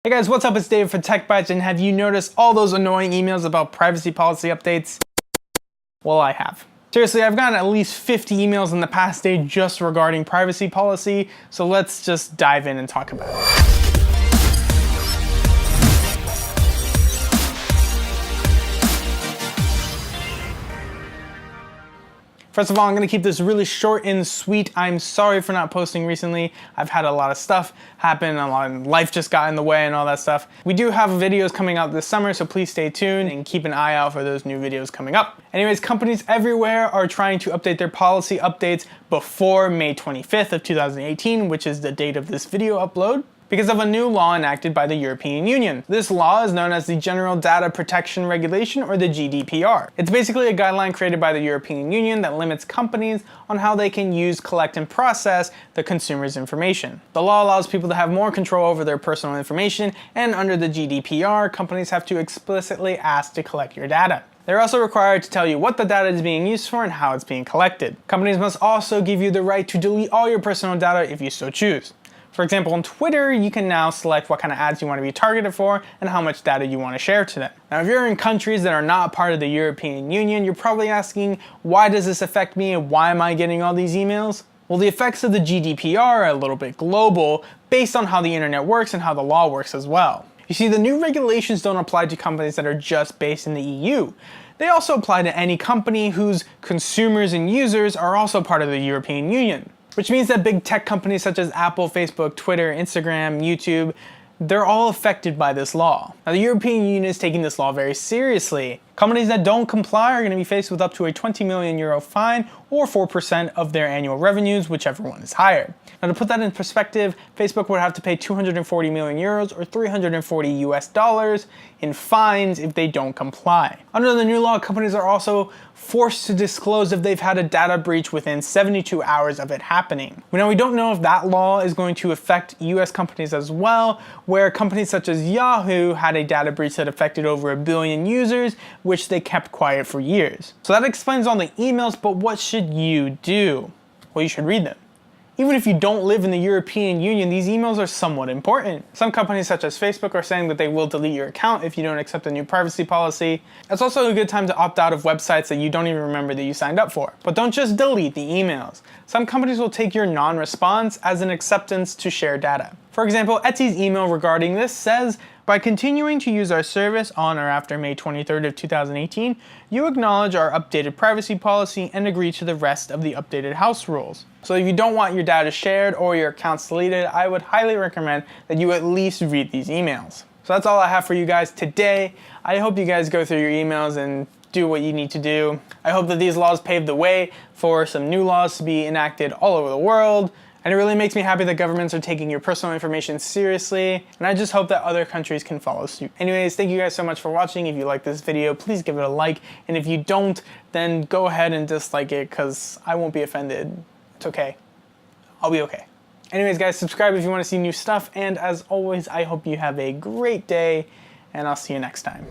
Hey guys, what's up? It's Dave for Techbytes, and have you noticed all those annoying emails about privacy policy updates? Well, I have. Seriously, I've gotten at least 50 emails in the past day just regarding privacy policy, so let's just dive in and talk about it. First of all, I'm going to keep this really short and sweet. I'm sorry for not posting recently. I've had a lot of stuff happen, a lot of life just got in the way and all that stuff. We do have videos coming out this summer, so please stay tuned and keep an eye out for those new videos coming up. Anyways, companies everywhere are trying to update their policy updates before May 25th of 2018, which is the date of this video upload, because of a new law enacted by the European Union. This law is known as the General Data Protection Regulation, or the GDPR. It's basically a guideline created by the European Union that limits companies on how they can use, collect, and process the consumer's information. The law allows people to have more control over their personal information, and under the GDPR, companies have to explicitly ask to collect your data. They're also required to tell you what the data is being used for and how it's being collected. Companies must also give you the right to delete all your personal data if you so choose. For example, on Twitter, you can now select what kind of ads you want to be targeted for and how much data you want to share to them. Now, if you're in countries that are not part of the European Union, you're probably asking, why does this affect me and why am I getting all these emails? Well, the effects of the GDPR are a little bit global based on how the internet works and how the law works as well. You see, the new regulations don't apply to companies that are just based in the EU. They also apply to any company whose consumers and users are also part of the European Union. Which means that big tech companies such as Apple, Facebook, Twitter, Instagram, YouTube, they're all affected by this law. Now, the European Union is taking this law very seriously. Companies that don't comply are going to be faced with up to a 20 million euro fine or 4% of their annual revenues, whichever one is higher. Now, to put that in perspective, Facebook would have to pay 240 million euros or $340 US in fines if they don't comply. Under the new law, companies are also forced to disclose if they've had a data breach within 72 hours of it happening. Now, we don't know if that law is going to affect US companies as well, where companies such as Yahoo had a data breach that affected over 1 billion users, which they kept quiet for years. So that explains all the emails, but what should you do? Well, you should read them. Even if you don't live in the European Union, these emails are somewhat important. Some companies such as Facebook are saying that they will delete your account if you don't accept a new privacy policy. It's also a good time to opt out of websites that you don't even remember that you signed up for. But don't just delete the emails. Some companies will take your non-response as an acceptance to share data. For example, Etsy's email regarding this says, by continuing to use our service on or after May 23rd of 2018, you acknowledge our updated privacy policy and agree to the rest of the updated house rules. So if you don't want your data shared or your accounts deleted, I would highly recommend that you at least read these emails. So that's all I have for you guys today. I hope you guys go through your emails and do what you need to do. I hope that these laws pave the way for some new laws to be enacted all over the world. And it really makes me happy that governments are taking your personal information seriously, and I just hope that other countries can follow suit. Anyways, thank you guys so much for watching. If you like this video, please give it a like, and if you don't, then go ahead and dislike it, because I won't be offended. It's okay. I'll be okay. Anyways, guys, subscribe if you want to see new stuff, and as always, I hope you have a great day, and I'll see you next time.